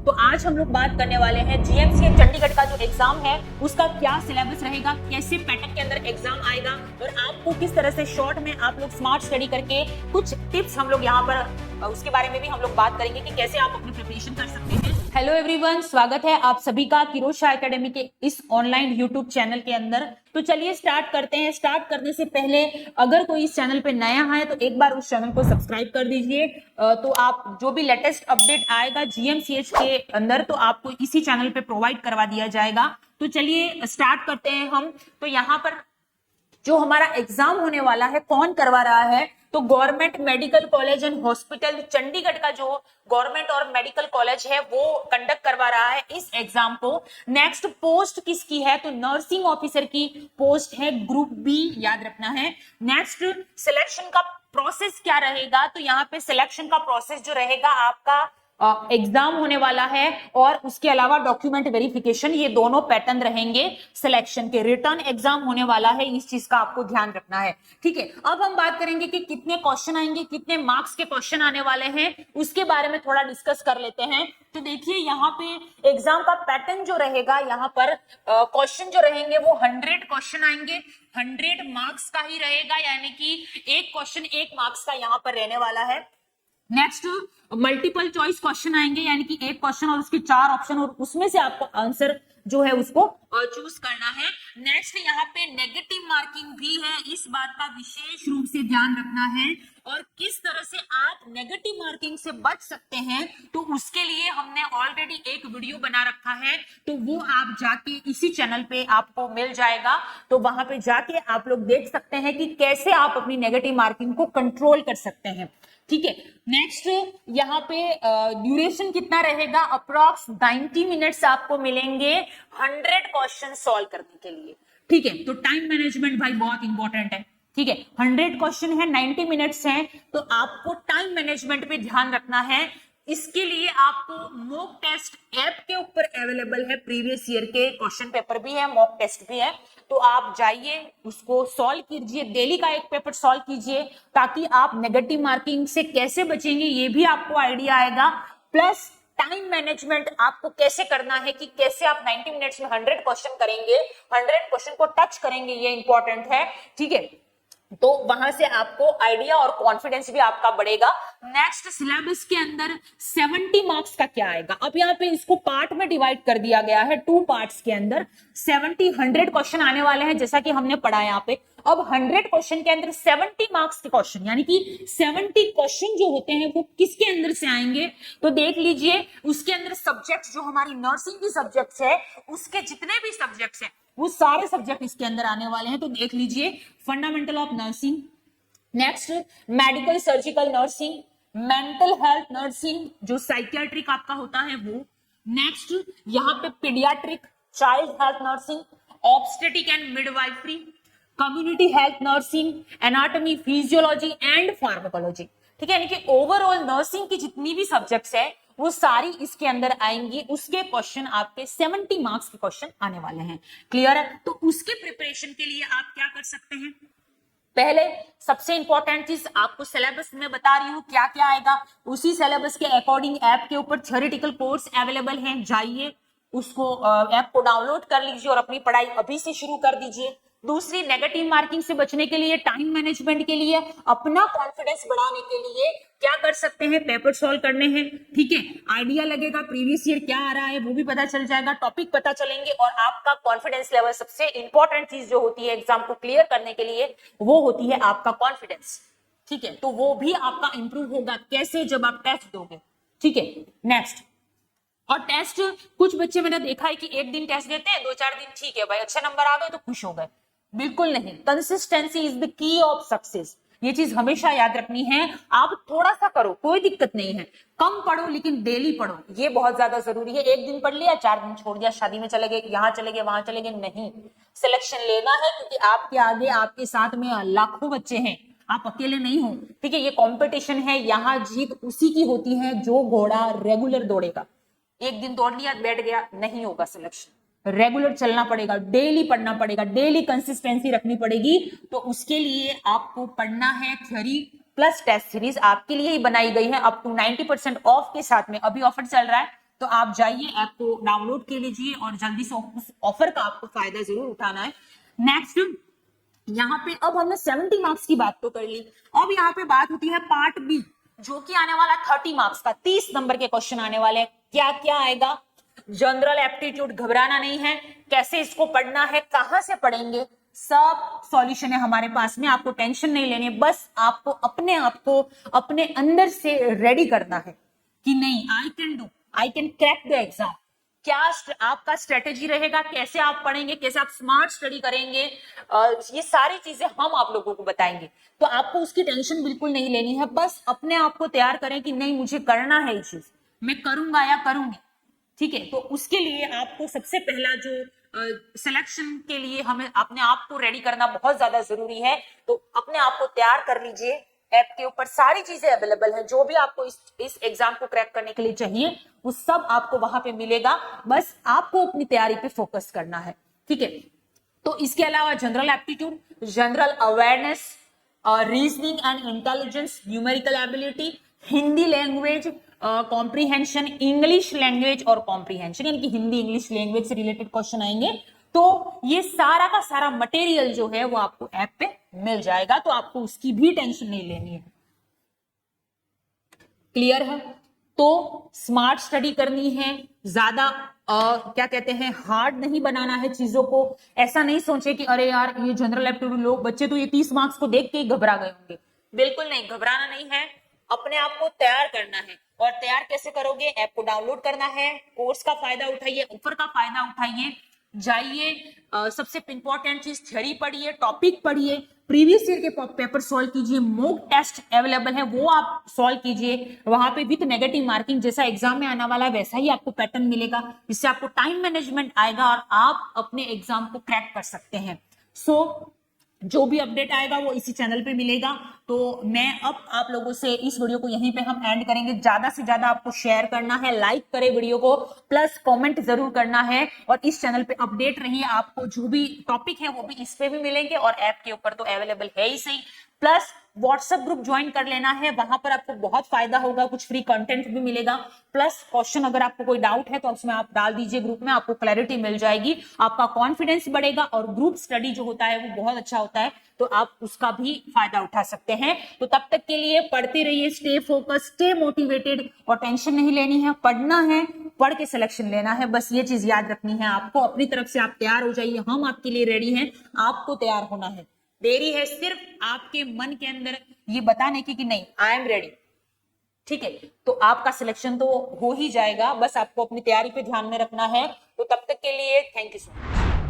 तो आज हम लोग बात करने वाले हैं जीएमसीए चंडीगढ़ का जो एग्जाम है उसका क्या सिलेबस रहेगा, कैसे पैटर्न के अंदर एग्जाम आएगा और आपको किस तरह से शॉर्ट में आप लोग स्मार्ट स्टडी करके कुछ टिप्स हम लोग यहाँ पर उसके बारे में भी हम लोग बात करेंगे कि कैसे आप अपनी प्रिपरेशन कर सकते हैं। हेलो एवरीवन, स्वागत है आप सभी का किरोज शाह एकेडमी के इस ऑनलाइन यूट्यूब चैनल के अंदर। तो चलिए स्टार्ट करते हैं। स्टार्ट करने से पहले अगर कोई इस चैनल पे नया है तो एक बार उस चैनल को सब्सक्राइब कर दीजिए। तो आप जो भी लेटेस्ट अपडेट आएगा जीएमसीएच के अंदर तो आपको इसी चैनल पे प्रोवाइड करवा दिया जाएगा। तो चलिए स्टार्ट करते हैं हम। तो यहाँ पर जो हमारा एग्जाम होने वाला है कौन करवा रहा है, तो government medical college and hospital Chandigarh का जो गवर्नमेंट और मेडिकल कॉलेज है वो कंडक्ट करवा रहा है इस एग्जाम को। नेक्स्ट पोस्ट किसकी है, तो नर्सिंग ऑफिसर की पोस्ट है, ग्रुप बी याद रखना है। नेक्स्ट सिलेक्शन का प्रोसेस क्या रहेगा, तो यहाँ पे सिलेक्शन का प्रोसेस जो रहेगा आपका एग्जाम होने वाला है और उसके अलावा डॉक्यूमेंट वेरिफिकेशन, ये दोनों पैटर्न रहेंगे सिलेक्शन के। रिटर्न एग्जाम होने वाला है, इस चीज का आपको ध्यान रखना है। ठीक है, अब हम बात करेंगे कि कितने क्वेश्चन आएंगे, कितने मार्क्स के क्वेश्चन आने वाले हैं, उसके बारे में थोड़ा डिस्कस कर लेते हैं। तो देखिए यहाँ पे एग्जाम का पैटर्न जो रहेगा, यहाँ पर क्वेश्चन जो रहेंगे वो 100 क्वेश्चन आएंगे, 100 मार्क्स का ही रहेगा, यानी कि एक क्वेश्चन 1 मार्क्स का यहाँ पर रहने वाला है। नेक्स्ट मल्टीपल चॉइस क्वेश्चन आएंगे, यानी कि एक क्वेश्चन और उसके 4 ऑप्शन और उसमें से आपको आंसर जो है उसको चूज करना है। नेक्स्ट यहाँ पे नेगेटिव मार्किंग भी है, इस बात का विशेष रूप से ध्यान रखना है। और किस तरह से आप नेगेटिव मार्किंग से बच सकते हैं तो उसके लिए हमने ऑलरेडी एक वीडियो बना रखा है, तो वो आप जाके इसी चैनल पे आपको मिल जाएगा। तो वहां पे जाके आप लोग देख सकते हैं कि कैसे आप अपनी नेगेटिव मार्किंग को कंट्रोल कर सकते हैं। ठीक है, नेक्स्ट यहाँ पे ड्यूरेशन कितना रहेगा, अप्रॉक्स 90 मिनट्स आपको मिलेंगे 100 क्वेश्चन सॉल्व करने के लिए। ठीक है, तो टाइम मैनेजमेंट भाई बहुत इंपॉर्टेंट है। ठीक है, 100 क्वेश्चन है, 90 मिनट्स हैं, तो आपको टाइम मैनेजमेंट पे ध्यान रखना है। इसके लिए आपको मॉक टेस्ट ऐप के ऊपर अवेलेबल है, प्रीवियस ईयर के क्वेश्चन पेपर भी है, मॉक टेस्ट भी है, तो आप जाइए उसको सॉल्व कीजिए, डेली का एक पेपर सॉल्व कीजिए, ताकि आप नेगेटिव मार्किंग से कैसे बचेंगे ये भी आपको आइडिया आएगा। प्लस टाइम मैनेजमेंट आपको कैसे करना है कि कैसे आप 90 मिनट्स में 100 क्वेश्चन करेंगे, 100 क्वेश्चन को टच करेंगे, ये इंपॉर्टेंट है। ठीक है, तो वहां से आपको आइडिया और कॉन्फिडेंस भी आपका बढ़ेगा। नेक्स्ट सिलेबस के अंदर 70 मार्क्स का क्या आएगा, अब यहाँ पे इसको पार्ट में डिवाइड कर दिया गया है, 2 पार्ट्स के अंदर 100 क्वेश्चन आने वाले हैं, जैसा कि हमने पढ़ा यहाँ पे। अब 100 क्वेश्चन के अंदर 70 मार्क्स के क्वेश्चन, यानी कि 70 क्वेश्चन जो होते हैं वो किसके अंदर से आएंगे, तो देख लीजिए उसके अंदर सब्जेक्ट जो हमारी नर्सिंग की सब्जेक्ट्स है उसके जितने भी सब्जेक्ट्स हैं वो सारे सब्जेक्ट इसके अंदर आने वाले हैं। तो देख लीजिए fundamental of nursing, next medical surgical nursing, mental health nursing जो साइकियाट्रिक आपका होता है वो, नेक्स्ट यहाँ पे paediatric child health nursing, obstetric and midwifery, community health nursing, anatomy physiology and pharmacology. ठीक है, यानी कि ओवरऑल नर्सिंग की जितनी भी सब्जेक्ट्स है वो सारी इसके अंदर आएंगी, उसके क्वेश्चन आपके 70 मार्क्स के क्वेश्चन आने वाले हैं। क्लियर है, तो उसके प्रिपरेशन के लिए आप क्या कर सकते हैं, पहले सबसे इंपॉर्टेंट चीज आपको सिलेबस में बता रही हूं क्या क्या आएगा, उसी सिलेबस के अकॉर्डिंग ऐप के ऊपर थ्योरेटिकल कोर्स अवेलेबल हैं, जाइए उसको ऐप को डाउनलोड कर लीजिए और अपनी पढ़ाई अभी से शुरू कर दीजिए। दूसरी, नेगेटिव मार्किंग से बचने के लिए, टाइम मैनेजमेंट के लिए, अपना कॉन्फिडेंस बढ़ाने के लिए क्या कर सकते हैं, पेपर सॉल्व करने हैं। ठीक है, आइडिया लगेगा, प्रीवियस ईयर क्या आ रहा है वो भी पता चल जाएगा, टॉपिक पता चलेंगे और आपका कॉन्फिडेंस लेवल, सबसे इंपॉर्टेंट चीज जो होती है एग्जाम को क्लियर करने के लिए वो होती है आपका कॉन्फिडेंस। ठीक है, तो वो भी आपका इंप्रूव होगा कैसे, जब आप टेस्ट दोगे। ठीक है, नेक्स्ट, और टेस्ट कुछ बच्चे मैंने देखा है कि एक दिन टेस्ट देते हैं, 2-4 दिन ठीक है भाई अच्छे नंबर आ गए तो खुश हो गए, बिल्कुल नहीं। Consistency is the key of success, ये चीज हमेशा याद रखनी है। आप थोड़ा सा करो, कोई दिक्कत नहीं है, कम पढ़ो लेकिन डेली पढ़ो, ये बहुत ज्यादा जरूरी है। एक दिन पढ़ लिया, 4 दिन छोड़ दिया, शादी में चले गए, यहाँ चले गए, वहां चले गए, नहीं। सिलेक्शन लेना है, क्योंकि आपके आगे आपके साथ में लाखों बच्चे हैं, आप अकेले नहीं हो। ठीक है, ये कंपटीशन है, यहाँ जीत उसी की होती है जो घोड़ा रेगुलर दौड़ेगा। एक दिन दौड़ लिया बैठ गया, नहीं होगा सिलेक्शन, रेगुलर चलना पड़ेगा, डेली पढ़ना पड़ेगा, डेली कंसिस्टेंसी रखनी पड़ेगी। तो उसके लिए आपको पढ़ना है थ्योरी प्लस टेस्ट सीरीज, आपके लिए ही बनाई गई है, अप टू 90% ऑफ के साथ में, अभी ऑफर चल रहा है, तो आप जाइए, ऐप को डाउनलोड कर लीजिए और जल्दी से उस ऑफर का आपको फायदा जरूर उठाना है। नेक्स्ट, यहाँ पे अब हमने 70 मार्क्स की बात तो कर ली, अब यहाँ पे बात होती है पार्ट बी, जो कि आने वाला 30 मार्क्स का, 30 नंबर के क्वेश्चन आने वाले हैं। क्या क्या आएगा? जनरल एप्टीट्यूड, घबराना नहीं है, कैसे इसको पढ़ना है, कहां से पढ़ेंगे, सब सॉल्यूशन है हमारे पास में, आपको टेंशन नहीं लेनी है। बस आपको अपने आप को अपने अंदर से रेडी करना है कि नहीं, I can do, I can crack the exam. क्या आपका स्ट्रेटेजी रहेगा, कैसे आप पढ़ेंगे, कैसे आप स्मार्ट स्टडी करेंगे, ये सारी चीजें हम आप लोगों को बताएंगे। तो आपको उसकी टेंशन बिल्कुल नहीं लेनी है, बस अपने आप को तैयार करें कि नहीं, मुझे करना है ये चीज, मैं करूंगा या करूंगी। ठीक है, तो उसके लिए आपको सबसे पहला जो सिलेक्शन के लिए हमें अपने आप को रेडी करना बहुत ज्यादा जरूरी है। तो अपने आप को तैयार कर लीजिए, ऐप के ऊपर सारी चीजें अवेलेबल है, जो भी आपको इस एग्जाम को क्रैक करने के लिए चाहिए वो सब आपको वहां पे मिलेगा। बस आपको अपनी तैयारी पे फोकस करना है। ठीक है, तो इसके अलावा general aptitude, general awareness, reasoning and intelligence, numerical ability, Hindi language comprehension, English language और कॉम्प्रीहेंशन, यानी कि हिंदी इंग्लिश लैंग्वेज से रिलेटेड क्वेश्चन आएंगे। तो ये सारा का सारा मटेरियल जो है वो आपको ऐप पे मिल जाएगा, तो आपको उसकी भी टेंशन नहीं लेनी है। क्लियर है? तो स्मार्ट स्टडी करनी है, ज्यादा क्या कहते हैं, हार्ड नहीं बनाना है चीजों को। ऐसा नहीं सोचे कि अरे यार ये जनरल एप्टीट्यूड लोग बच्चे तो ये 30 मार्क्स को देख के ही घबरा गए होंगे। बिल्कुल नहीं, घबराना नहीं है, अपने आप को तैयार करना है। और तैयार कैसे करोगे? ऐप को डाउनलोड करना है, कोर्स का फायदा उठाइए, ऑफर का फायदा उठाइए, जाइए, सबसे इंपॉर्टेंट चीज थ्योरी पढ़िए, टॉपिक पढ़िए, प्रीवियस ईयर के पेपर सॉल्व कीजिए, मॉक टेस्ट अवेलेबल है वो आप सॉल्व कीजिए, वहां पे विथ नेगेटिव मार्किंग जैसा एग्जाम में आने वाला है वैसा ही आपको पैटर्न मिलेगा, जिससे आपको टाइम मैनेजमेंट आएगा और आप अपने एग्जाम को क्रैक कर सकते हैं। सो जो भी अपडेट आएगा वो इसी चैनल पे मिलेगा। तो मैं अब आप लोगों से इस वीडियो को यहीं पे हम एंड करेंगे। ज्यादा से ज्यादा आपको शेयर करना है, लाइक करें वीडियो को, प्लस कमेंट जरूर करना है, और इस चैनल पे अपडेट रहिए। आपको जो भी टॉपिक है वो भी इस पे भी मिलेंगे और ऐप के ऊपर तो अवेलेबल है ही सही। प्लस व्हाट्सएप ग्रुप ज्वाइन कर लेना है, वहां पर आपको बहुत फायदा होगा, कुछ फ्री कंटेंट भी मिलेगा। प्लस क्वेश्चन अगर आपको कोई डाउट है तो उसमें आप डाल दीजिए ग्रुप में, आपको क्लैरिटी मिल जाएगी, आपका कॉन्फिडेंस बढ़ेगा और ग्रुप स्टडी जो होता है वो बहुत अच्छा होता है, तो आप उसका भी फायदा उठा सकते हैं। तो तब तक के लिए पढ़ते रहिए, स्टे फोकस, स्टे मोटिवेटेड, और टेंशन नहीं लेनी है, पढ़ना है, पढ़ के सिलेक्शन लेना है, बस ये चीज याद रखनी है आपको। अपनी तरफ से आप तैयार हो जाइए, हम आपके लिए रेडी हैं, आपको तैयार होना है। देरी है सिर्फ आपके मन के अंदर ये बताने की कि नहीं, आई एम रेडी। ठीक है, तो आपका सिलेक्शन तो हो ही जाएगा, बस आपको अपनी तैयारी पे ध्यान में रखना है। तो तब तक के लिए थैंक यू सो मच।